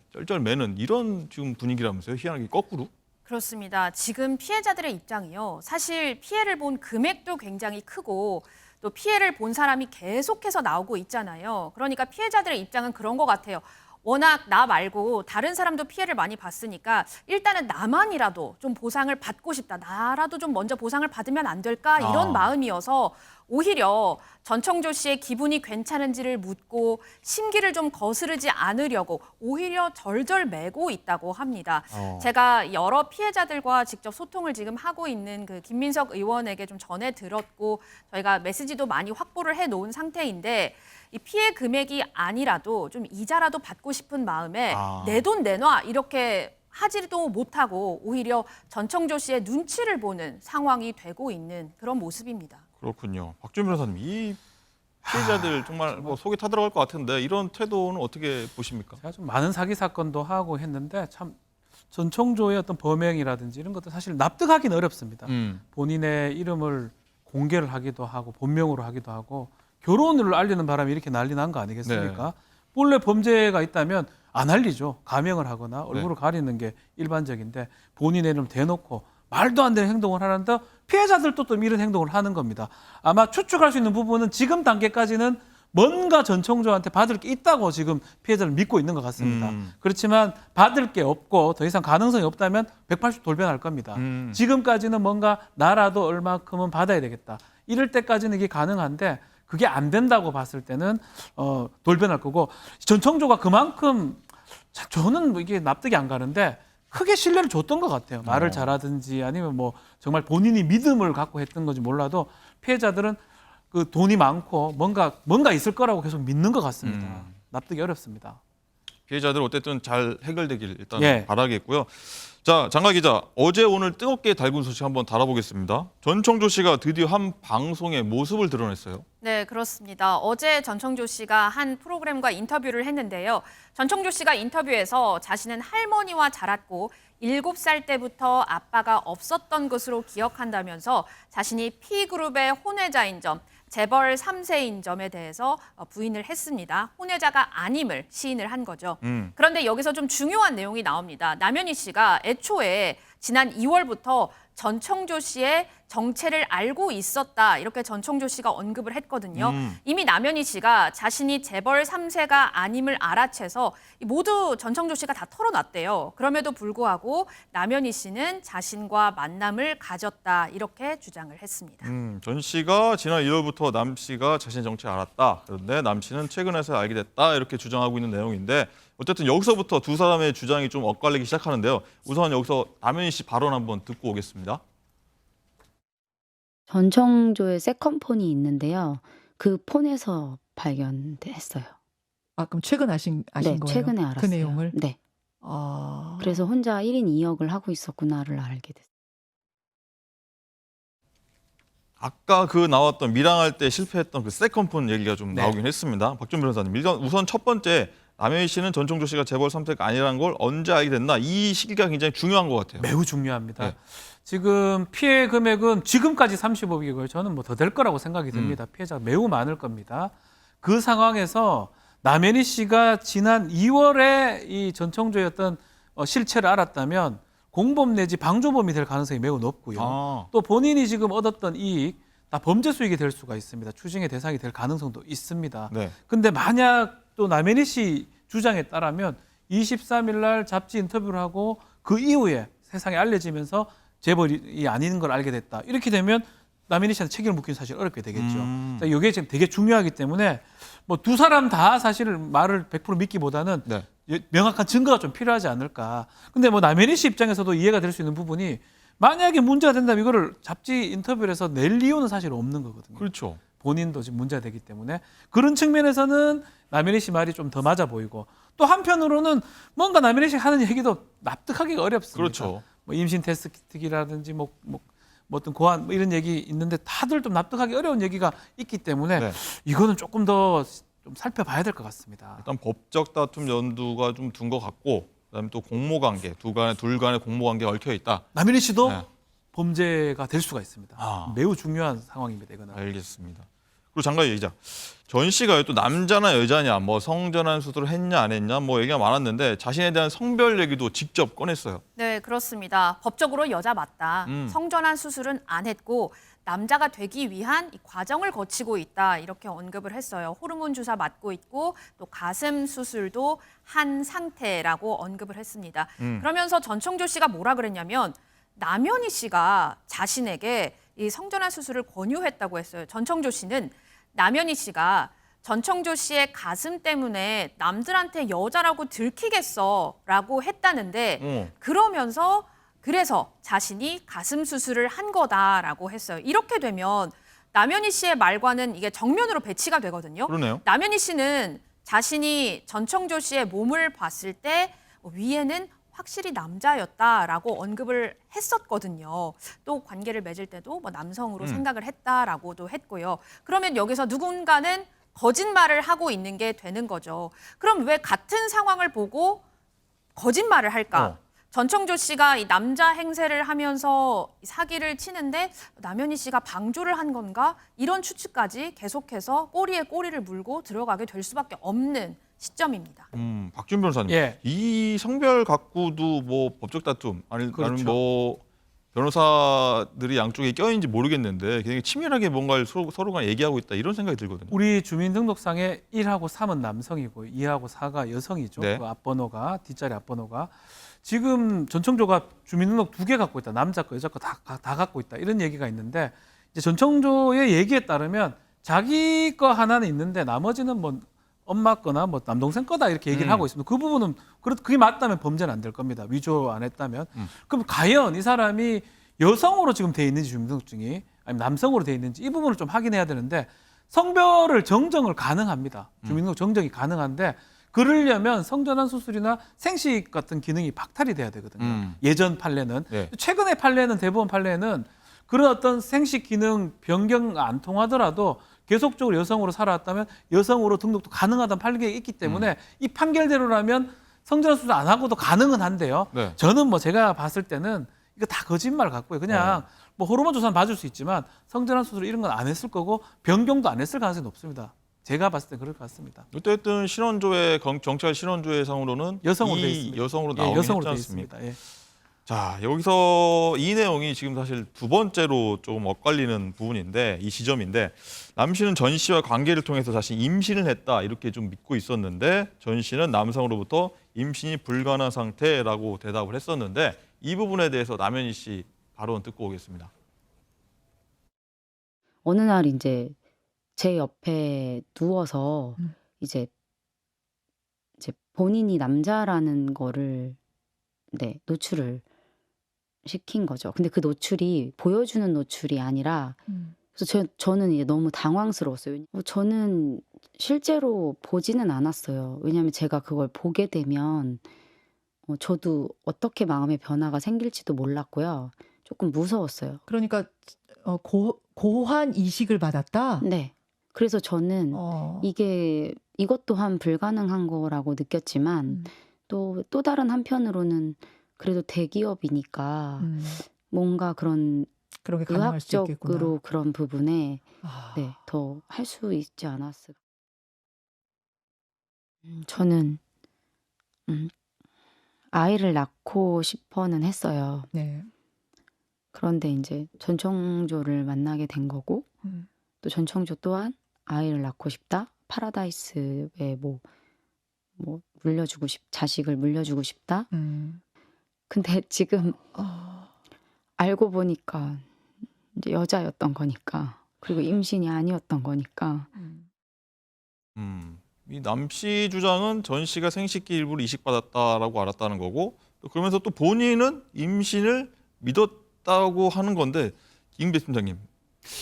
이런 지금 분위기라면서요. 희한하게 거꾸로. 그렇습니다. 지금 피해자들의 입장이요. 사실 피해를 본 금액도 굉장히 크고 또 피해를 본 사람이 계속해서 나오고 있잖아요. 그러니까 피해자들의 입장은 그런 것 같아요. 워낙 나 말고 다른 사람도 피해를 많이 봤으니까 일단은 나만이라도 좀 보상을 받고 싶다. 나라도 좀 먼저 보상을 받으면 안 될까? 이런 마음이어서 오히려 전청조 씨의 기분이 괜찮은지를 묻고 심기를 좀 거스르지 않으려고 오히려 절절매고 있다고 합니다. 제가 여러 피해자들과 직접 소통을 지금 하고 있는 그 김민석 의원에게 좀 전해 들었고 저희가 메시지도 많이 확보를 해놓은 상태인데 이 피해 금액이 아니라도 좀 이자라도 받고 싶은 마음에 내 돈 내놔 이렇게 하지도 못하고 오히려 전청조 씨의 눈치를 보는 상황이 되고 있는 그런 모습입니다. 그렇군요. 박준 변호사님, 이 피해자들 정말 뭐 속이 타들어갈 것 같은데 이런 태도는 어떻게 보십니까? 제가 좀 많은 사기 사건도 하고 했는데 참 전청조의 어떤 범행이라든지 이런 것도 사실 납득하기는 어렵습니다. 본인의 이름을 공개를 하기도 하고 본명으로 하기도 하고 결혼을 알리는 바람에 이렇게 난리 난 거 아니겠습니까? 본래 범죄가 있다면 안 알리죠. 가명을 하거나 얼굴을 가리는 게 일반적인데 본인의 이름을 대놓고 말도 안 되는 행동을 하는데 피해자들도 또 이런 행동을 하는 겁니다. 아마 추측할 수 있는 부분은 지금 단계까지는 뭔가 전청조한테 받을 게 있다고 지금 피해자를 믿고 있는 것 같습니다. 그렇지만 받을 게 없고 더 이상 가능성이 없다면 180도 돌변할 겁니다. 지금까지는 뭔가 나라도 얼마큼은 받아야 되겠다. 이럴 때까지는 이게 가능한데 그게 안 된다고 봤을 때는 돌변할 거고 전청조가 그만큼 저는 뭐 이게 납득이 안 가는데 크게 신뢰를 줬던 것 같아요. 말을 잘하든지 아니면 뭐 정말 본인이 믿음을 갖고 했던 건지 몰라도 피해자들은 그 돈이 많고 뭔가 있을 거라고 계속 믿는 것 같습니다. 납득이 어렵습니다. 피해자들 어쨌든 잘 해결되길 일단 예. 바라겠고요. 자, 장가 기자, 어제 오늘 뜨겁게 달군 소식 한번 다뤄보겠습니다. 전청조 씨가 드디어 한 방송에 모습을 드러냈어요. 네, 그렇습니다. 어제 전청조 씨가 한 프로그램과 인터뷰를 했는데요. 전청조 씨가 인터뷰에서 자신은 할머니와 자랐고 7살 때부터 아빠가 없었던 것으로 기억한다면서 자신이 P그룹의 혼외자인 점, 재벌 3세인 점에 대해서 부인을 했습니다. 혼외자가 아님을 시인을 한 거죠. 그런데 여기서 좀 중요한 내용이 나옵니다. 남현희 씨가 애초에 지난 2월부터 전청조 씨의 정체를 알고 있었다. 이렇게 전청조 씨가 언급을 했거든요. 이미 남현희 씨가 자신이 재벌 3세가 아님을 알아채서 모두 전청조 씨가 다 털어놨대요. 그럼에도 불구하고 남현희 씨는 자신과 만남을 가졌다. 이렇게 주장을 했습니다. 전 씨가 지난 1월부터 남 씨가 자신의 정체를 알았다. 그런데 남 씨는 최근에서 알게 됐다. 이렇게 주장하고 있는 내용인데 어쨌든 여기서부터 두 사람의 주장이 좀 엇갈리기 시작하는데요. 우선 여기서 남현희 씨 발언 한번 듣고 오겠습니다. 전청조의 세컨폰이 있는데요. 그 폰에서 발견했어요. 아, 그럼 최근 아신 네, 거예요? 최근에 알았어요. 그 내용을? 네. 아. 그래서 혼자 1인 2역을 하고 있었구나를 알게 됐어요. 아까 그 나왔던 밀항할 때 실패했던 그 세컨폰 얘기가 좀 네. 나오긴 했습니다. 박준 변호사님, 우선 첫 번째 남현희 씨는 전청조 씨가 재벌 3세가 아니라는 걸 언제 알게 됐나? 이 시기가 굉장히 중요한 것 같아요. 매우 중요합니다. 네. 지금 피해 금액은 지금까지 35억이고요. 저는 뭐 더 될 거라고 생각이 듭니다. 피해자가 매우 많을 겁니다. 그 상황에서 남현희 씨가 지난 2월에 이 전청조의 어떤 실체를 알았다면 공범 내지 방조범이 될 가능성이 매우 높고요. 아. 또 본인이 지금 얻었던 이익 다 범죄 수익이 될 수가 있습니다. 추징의 대상이 될 가능성도 있습니다. 네. 근데 만약 또 남현희 씨 주장에 따르면 23일 날 잡지 인터뷰를 하고 그 이후에 세상에 알려지면서 재벌이 아닌 걸 알게 됐다. 이렇게 되면 남현희 씨한테 책임을 묻기는 사실 어렵게 되겠죠. 이게 지금 되게 중요하기 때문에 뭐 두 사람 다 사실 말을 100% 믿기보다는 네. 명확한 증거가 좀 필요하지 않을까. 근데 뭐 남현희 씨 입장에서도 이해가 될 수 있는 부분이 만약에 문제가 된다면 이거를 잡지 인터뷰를 해서 낼 이유는 사실 없는 거거든요. 그렇죠. 본인도 지금 문제가 되기 때문에 그런 측면에서는 남현희 씨 말이 좀 더 맞아 보이고 또 한편으로는 뭔가 남현희 씨 하는 얘기도 납득하기가 어렵습니다. 그렇죠. 뭐 임신 테스트기라든지 뭐 어떤 고안 뭐 이런 얘기 있는데 다들 좀 납득하기 어려운 얘기가 있기 때문에 네. 이거는 조금 더 좀 살펴봐야 될 것 같습니다. 일단 법적 다툼 연두가 좀 둔 것 같고, 그다음에 또 공모관계, 둘 간의 공모관계가 얽혀 있다. 남현희 씨도 네. 범죄가 될 수가 있습니다. 아. 매우 중요한 상황입니다. 이거는. 알겠습니다. 그리고 장가희 기자, 전 씨가 또 남자나 여자냐, 뭐 성전환 수술을 했냐 안 했냐, 뭐 얘기가 많았는데 자신에 대한 성별 얘기도 직접 꺼냈어요. 네, 그렇습니다. 법적으로 여자 맞다. 성전환 수술은 안 했고 남자가 되기 위한 이 과정을 거치고 있다. 이렇게 언급을 했어요. 호르몬 주사 맞고 있고 또 가슴 수술도 한 상태라고 언급을 했습니다. 그러면서 전청조 씨가 뭐라 그랬냐면 남현희 씨가 자신에게 이 성전환 수술을 권유했다고 했어요. 전청조 씨는 남현희 씨가 전청조 씨의 가슴 때문에 남들한테 여자라고 들키겠어라고 했다는데 그래서 자신이 가슴 수술을 한 거다라고 했어요. 이렇게 되면 남현희 씨의 말과는 이게 정면으로 배치가 되거든요. 그러네요. 남현희 씨는 자신이 전청조 씨의 몸을 봤을 때 위에는 확실히 남자였다라고 언급을 했었거든요. 또 관계를 맺을 때도 뭐 남성으로 생각을 했다라고도 했고요. 그러면 여기서 누군가는 거짓말을 하고 있는 게 되는 거죠. 그럼 왜 같은 상황을 보고 거짓말을 할까? 전청조 씨가 이 남자 행세를 하면서 사기를 치는데 남현희 씨가 방조를 한 건가? 이런 추측까지 계속해서 꼬리에 꼬리를 물고 들어가게 될 수밖에 없는 시점입니다. 박준 변호사님, 예. 이 성별 가꾸도 뭐 법적 다툼 아니면 그렇죠. 뭐 변호사들이 양쪽에 껴있는지 모르겠는데 굉장히 치밀하게 뭔가를 서로가 얘기하고 있다 이런 생각이 들거든요. 우리 주민등록상에 1하고 3은 남성이고 2하고 4가 여성이죠. 네. 그 앞번호가 뒷자리 앞번호가 지금 전청조가 주민등록 2개 갖고 있다. 남자 거 여자 거 다 갖고 있다. 이런 얘기가 있는데 이제 전청조의 얘기에 따르면 자기 거 하나는 있는데 나머지는 뭐 엄마 거나 뭐 남동생 거다 이렇게 얘기를 하고 있습니다. 그 부분은 그게 맞다면 범죄는 안 될 겁니다. 위조 안 했다면. 그럼 과연 이 사람이 여성으로 지금 돼 있는지 주민등록증이 아니면 남성으로 돼 있는지 이 부분을 좀 확인해야 되는데 성별을 정정을 가능합니다. 주민등록 정정이 가능한데 그러려면 성전환 수술이나 생식 같은 기능이 박탈이 돼야 되거든요. 예전 판례는. 네. 최근의 판례는 대법원 판례는 그런 어떤 생식 기능 변경 안 통하더라도 계속적으로 여성으로 살아왔다면 여성으로 등록도 가능하다는 판례가 있기 때문에 이 판결대로라면 성전환 수술 안 하고도 가능은 한데요. 네. 저는 뭐 제가 봤을 때는 이거 다 거짓말 같고요. 그냥 뭐 호르몬 조사는 봐줄 수 있지만 성전환 수술 이런 건 안 했을 거고 변경도 안 했을 가능성이 높습니다. 제가 봤을 때 그럴 것 같습니다. 어쨌든 신원조회 경찰 신원조회 상으로는 여성으로 돼 이 있습니다. 여성으로 예, 나오긴 여성으로 했지 돼 않습니까? 있습니다. 예. 자, 여기서 이 내용이 지금 사실 두 번째로 조금 엇갈리는 부분인데 이 지점인데 남 씨는 전 씨와 관계를 통해서 자신이 임신을 했다 이렇게 좀 믿고 있었는데 전 씨는 남성으로부터 임신이 불가능한 상태라고 대답을 했었는데 이 부분에 대해서 남현희 씨 발언 듣고 오겠습니다. 어느 날 이제 제 옆에 누워서 이제 본인이 남자라는 거를 노출을 시킨 거죠. 근데 그 노출이 보여주는 노출이 아니라 그래서 저는 이제 너무 당황스러웠어요. 저는 실제로 보지는 않았어요. 왜냐하면 제가 그걸 보게 되면 저도 어떻게 마음의 변화가 생길지도 몰랐고요. 조금 무서웠어요. 그러니까 고환 이식을 받았다. 네. 그래서 저는 이것 또한 불가능한 거라고 느꼈지만 또 다른 한편으로는 그래도 대기업이니까 뭔가 그런 그렇게 가능할 수 있겠구나. 의학적으로 그런 부분에 더 할 수 있지 않았을까. 저는 아이를 낳고 싶어는 했어요. 네. 그런데 이제 전청조를 만나게 된 거고 또 전청조 또한 아이를 낳고 싶다. 파라다이스에 뭐 자식을 물려주고 싶다. 근데 지금 알고 보니까 이제 여자였던 거니까 그리고 임신이 아니었던 거니까. 이 남 씨 주장은 전 씨가 생식기 일부를 이식받았다라고 알았다는 거고 또 그러면서 또 본인은 임신을 믿었다고 하는 건데 김 팀장님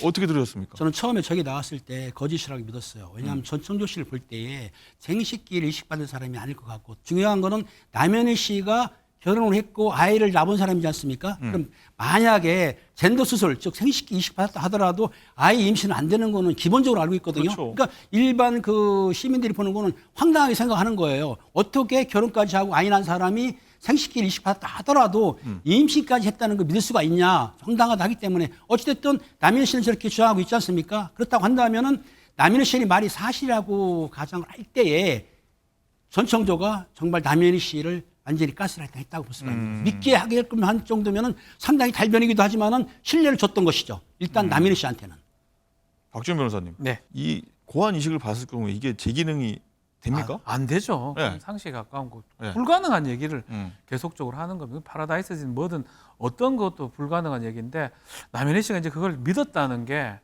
어떻게 들으셨습니까? 저는 처음에 저기 나왔을 때 거짓이라고 믿었어요. 왜냐하면 전청조 씨를 볼 때에 생식기를 이식받은 사람이 아닐 것 같고 중요한 거는 남현희 씨가 결혼을 했고 아이를 낳은 사람이지 않습니까? 그럼 만약에 젠더 수술, 즉 생식기 이식받았다 하더라도 아이 임신은 안 되는 거는 기본적으로 알고 있거든요. 그렇죠. 그러니까 일반 그 시민들이 보는 거는 황당하게 생각하는 거예요. 어떻게 결혼까지 하고 아이 낳은 사람이 생식기를 이식받았다 하더라도 임신까지 했다는 걸 믿을 수가 있냐. 황당하다기 때문에 어찌됐든 남현희 씨는 저렇게 주장하고 있지 않습니까? 그렇다고 한다면은 남현희 씨의 말이 사실이라고 가정을 할 때에 전청조가 정말 남현희 씨를 완전히 가스라이팅 했다고 볼 수가 있는 믿게 하게끔 한 정도면은 상당히 달변이기도 하지만은 신뢰를 줬던 것이죠. 일단 남현희 씨한테는. 박지원 변호사님, 네. 이 고환 이식을 봤을 경우에 이게 제 기능이 됩니까? 안 되죠. 네. 상식에 가까운 거. 네. 불가능한 얘기를 계속적으로 하는 겁니다. 파라다이스든 뭐든 어떤 것도 불가능한 얘기인데 남현희 씨가 이제 그걸 믿었다는 게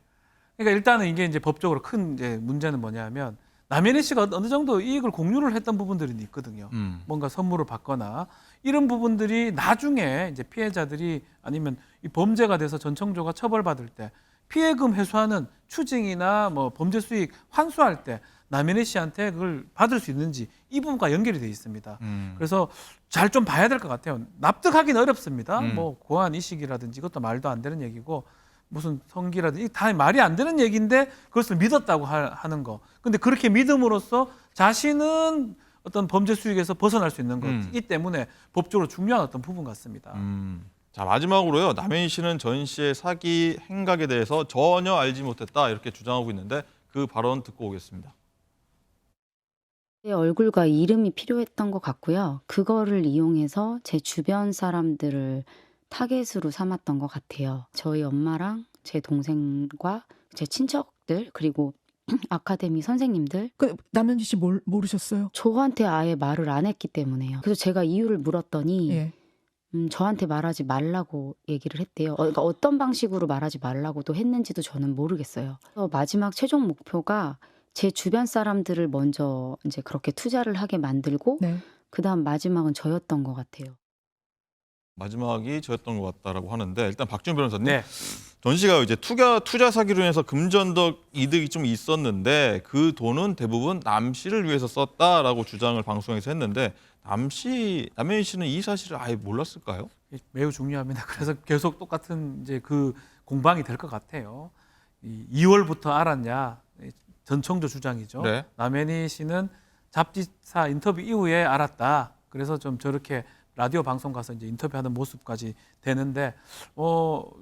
그러니까 일단은 이게 이제 법적으로 큰 이제 문제는 뭐냐면 남현희 씨가 어느 정도 이익을 공유를 했던 부분들이 있거든요. 뭔가 선물을 받거나 이런 부분들이 나중에 이제 피해자들이 아니면 이 범죄가 돼서 전청조가 처벌받을 때 피해금 회수하는 추징이나 뭐 범죄 수익 환수할 때 남현희 씨한테 그걸 받을 수 있는지 이 부분과 연결이 돼 있습니다. 그래서 잘 좀 봐야 될 것 같아요. 납득하기는 어렵습니다. 뭐 고환 이식이라든지 이것도 말도 안 되는 얘기고 무슨 성기라든지 다 말이 안 되는 얘기인데 그것을 믿었다고 하는 거. 근데 그렇게 믿음으로써 자신은 어떤 범죄 수익에서 벗어날 수 있는 거기 때문에 법적으로 중요한 어떤 부분 같습니다. 자, 마지막으로요. 남현희 씨는 전 씨의 사기 행각에 대해서 전혀 알지 못했다 이렇게 주장하고 있는데 그 발언 듣고 오겠습니다. 제 얼굴과 이름이 필요했던 것 같고요. 그거를 이용해서 제 주변 사람들을 타겟으로 삼았던 것 같아요. 저희 엄마랑 제 동생과 제 친척들 그리고 아카데미 선생님들 남현희 씨 모르셨어요? 저한테 아예 말을 안 했기 때문에요. 그래서 제가 이유를 물었더니 예. 저한테 말하지 말라고 얘기를 했대요. 그러니까 어떤 방식으로 말하지 말라고도 했는지도 저는 모르겠어요. 그래서 마지막 최종 목표가 제 주변 사람들을 먼저 이제 그렇게 투자를 하게 만들고 네. 그다음 마지막은 저였던 것 같아요. 마지막이 저였던 것 같다라고 하는데 일단 박준 변호사님, 네. 전 씨가 이제 투자 사기로 인해서 금전적 이득이 좀 있었는데 그 돈은 대부분 남 씨를 위해서 썼다라고 주장을 방송에서 했는데 남현희 씨는 이 사실을 아예 몰랐을까요? 매우 중요합니다. 그래서 계속 똑같은 이제 그 공방이 될 것 같아요. 2월부터 알았냐? 전청조 주장이죠. 네. 남현희 씨는 잡지사 인터뷰 이후에 알았다. 그래서 좀 저렇게 라디오 방송 가서 이제 인터뷰하는 모습까지 되는데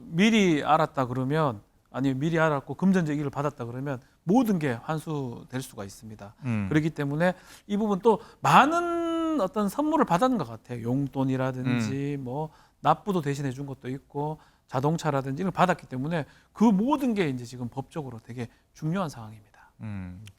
미리 알았다 그러면 아니면 미리 알았고 금전적 이익을 받았다 그러면 모든 게 환수될 수가 있습니다. 그렇기 때문에 이 부분 또 많은 어떤 선물을 받았는 것 같아요. 용돈이라든지 뭐 납부도 대신해 준 것도 있고 자동차라든지 이걸 받았기 때문에 그 모든 게 이제 지금 법적으로 되게 중요한 상황입니다.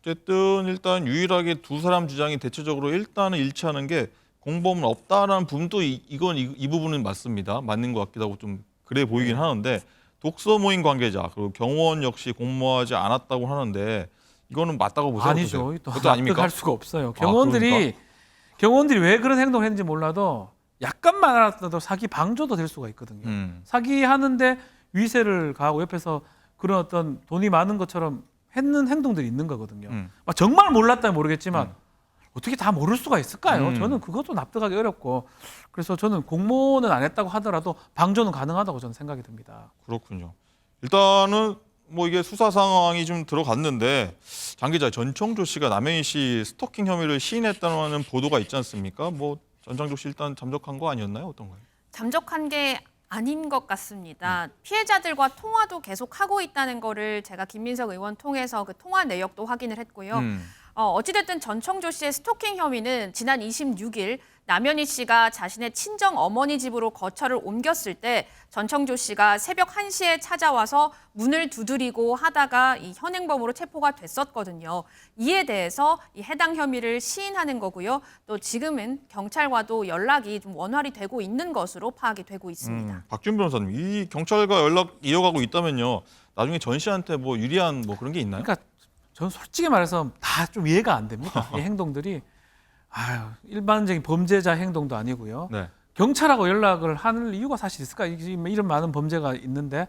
어쨌든 일단 유일하게 두 사람 주장이 대체적으로 일단은 일치하는 게 공범은 없다라는 부분도 이 부분은 맞습니다. 맞는 것 같기도 하고 좀 그래 보이긴 하는데 독서 모임 관계자 그리고 경호원 역시 공모하지 않았다고 하는데 이거는 맞다고 보세요? 아니죠. 또 그것도 아닙니까? 납득할 수가 없어요. 그러니까? 경호원들이 왜 그런 행동을 했는지 몰라도 약간만 알았다도 사기 방조도 될 수가 있거든요. 사기하는데 위세를 가하고 옆에서 그런 어떤 돈이 많은 것처럼 했는 행동들이 있는 거거든요. 정말 몰랐다면 모르겠지만 어떻게 다 모를 수가 있을까요? 저는 그것도 납득하기 어렵고 그래서 저는 공모는 안 했다고 하더라도 방조는 가능하다고 저는 생각이 듭니다. 그렇군요. 일단은 뭐 이게 수사 상황이 좀 들어갔는데 장 기자, 전청조 씨가 남현희 씨 스토킹 혐의를 시인했다는 보도가 있지 않습니까? 뭐 전청조 씨 일단 잠적한 거 아니었나요? 어떤가요? 잠적한 게 아닌 것 같습니다. 피해자들과 통화도 계속 하고 있다는 거를 제가 김민석 의원 통해서 그 통화 내역도 확인을 했고요. 어찌됐든 전청조 씨의 스토킹 혐의는 지난 26일 남현희 씨가 자신의 친정 어머니 집으로 거처를 옮겼을 때 전청조 씨가 새벽 1시에 찾아와서 문을 두드리고 하다가 이 현행범으로 체포가 됐었거든요. 이에 대해서 이 해당 혐의를 시인하는 거고요. 또 지금은 경찰과도 연락이 좀 원활히 되고 있는 것으로 파악이 되고 있습니다. 박준 변호사님, 이 경찰과 연락 이어가고 있다면요. 나중에 전 씨한테 뭐 유리한 뭐 그런 게 있나요? 그러니까 저는 솔직히 말해서 다 좀 이해가 안 됩니다. 이 행동들이 일반적인 범죄자 행동도 아니고요. 네. 경찰하고 연락을 하는 이유가 사실 있을까? 이런 많은 범죄가 있는데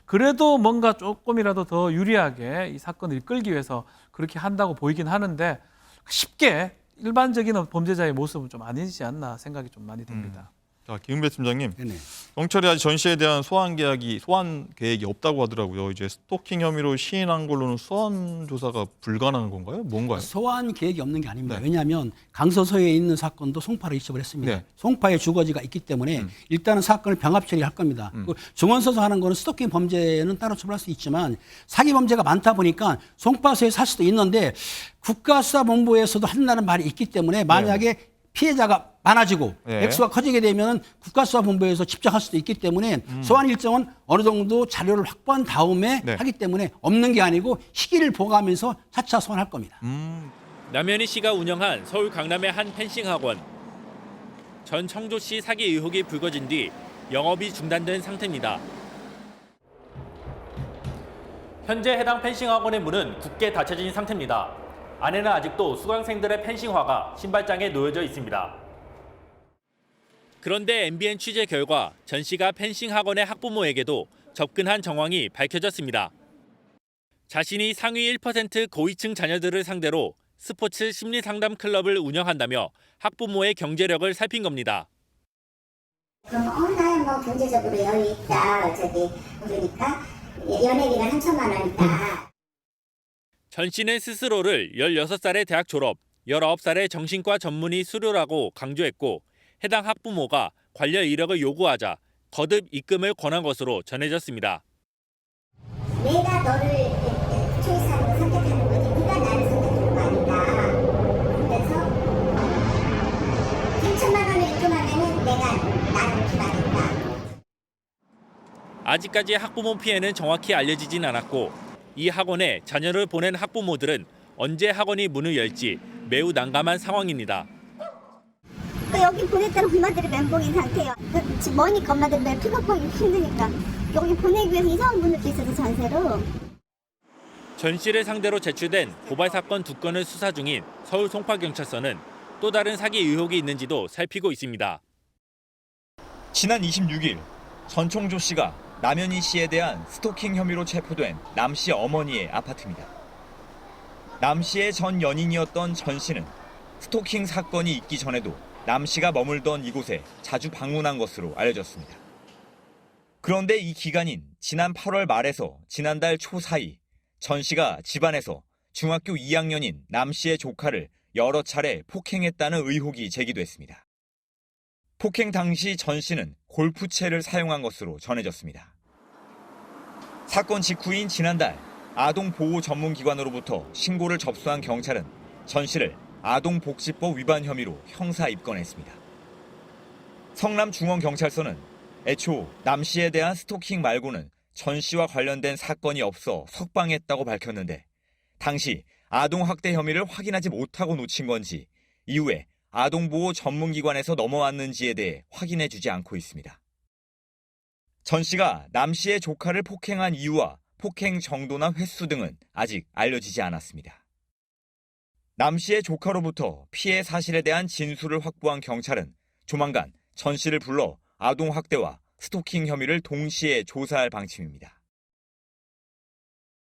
그래도 뭔가 조금이라도 더 유리하게 이 사건을 끌기 위해서 그렇게 한다고 보이긴 하는데 쉽게 일반적인 범죄자의 모습은 좀 아니지 않나 생각이 좀 많이 듭니다. 자, 김은배 팀장님, 네네. 경찰이 아직 전 씨에 대한 소환 계획이 없다고 하더라고요. 이제 스토킹 혐의로 시인한 걸로는 소환 조사가 불가능한 건가요? 뭔가요? 소환 계획이 없는 게 아닙니다. 네. 왜냐하면 강서서에 있는 사건도 송파로 이첩을 했습니다. 네. 송파에 주거지가 있기 때문에 일단은 사건을 병합 처리할 겁니다. 중원서서 하는 거는 스토킹 범죄는 따로 처벌할 수 있지만 사기 범죄가 많다 보니까 송파서에 살 수도 있는데 국가수사본부에서도 한다는 말이 있기 때문에 만약에 피해자가 많아지고 네. 액수가 커지게 되면 국가수사본부에서 집중할 수도 있기 때문에 소환 일정은 어느 정도 자료를 확보한 다음에 네. 하기 때문에 없는 게 아니고 시기를 보고하면서 차차 소환할 겁니다. 남현희 씨가 운영한 서울 강남의 한 펜싱 학원. 전청조 씨 사기 의혹이 불거진 뒤 영업이 중단된 상태입니다. 현재 해당 펜싱 학원의 문은 굳게 닫혀진 상태입니다. 안에는 아직도 수강생들의 펜싱화가 신발장에 놓여져 있습니다. 그런데 MBN 취재 결과 전 씨가 펜싱 학원의 학부모에게도 접근한 정황이 밝혀졌습니다. 자신이 상위 1% 고위층 자녀들을 상대로 스포츠 심리 상담 클럽을 운영한다며 학부모의 경제력을 살핀 겁니다. 그럼 나는 뭐 경제적으로 여유 있다 그러니까 연예비가 3천만 원이다. 전 씨는 스스로를 16살의 대학 졸업, 19살의 정신과 전문의 수료라고 강조했고 해당 학부모가 관련 이력을 요구하자 거듭 입금을 권한 것으로 전해졌습니다. 내가 너를 초이스하는 거 선택하는 거지 네가 나를 선택하는 거 아니다. 그래서 3천만 원을 입금하면 내가 나를 기다린다. 아직까지 학부모 피해는 정확히 알려지진 않았고 이 학원에 자녀를 보낸 학부모들은 언제 학원이 문을 열지 매우 난감한 상황입니다. 여기 보냈다는 엄마들이 멘붕인 상태예요. 머니까 엄마들 매 픽업하기 힘드니까 여기 보내기 위해서 이상한 분을 있어서 전세로. 전 씨를 상대로 제출된 고발 사건 2건을 수사 중인 서울 송파경찰서는 또 다른 사기 의혹이 있는지도 살피고 있습니다. 지난 26일 전총조 씨가 남현희 씨에 대한 스토킹 혐의로 체포된 남 씨 어머니의 아파트입니다. 남 씨의 전 연인이었던 전 씨는 스토킹 사건이 있기 전에도 남 씨가 머물던 이곳에 자주 방문한 것으로 알려졌습니다. 그런데 이 기간인 지난 8월 말에서 지난달 초 사이 전 씨가 집안에서 중학교 2학년인 남 씨의 조카를 여러 차례 폭행했다는 의혹이 제기됐습니다. 폭행 당시 전 씨는 골프채를 사용한 것으로 전해졌습니다. 사건 직후인 지난달 아동보호 전문기관으로부터 신고를 접수한 경찰은 전 씨를 아동복지법 위반 혐의로 형사 입건했습니다. 성남중원경찰서는 애초 남 씨에 대한 스토킹 말고는 전 씨와 관련된 사건이 없어 석방했다고 밝혔는데 당시 아동학대 혐의를 확인하지 못하고 놓친 건지 이후에 아동보호 전문기관에서 넘어왔는지에 대해 확인해주지 않고 있습니다. 전 씨가 남 씨의 조카를 폭행한 이유와 폭행 정도나 횟수 등은 아직 알려지지 않았습니다. 남 씨의 조카로부터 피해 사실에 대한 진술을 확보한 경찰은 조만간 전 씨를 불러 아동학대와 스토킹 혐의를 동시에 조사할 방침입니다.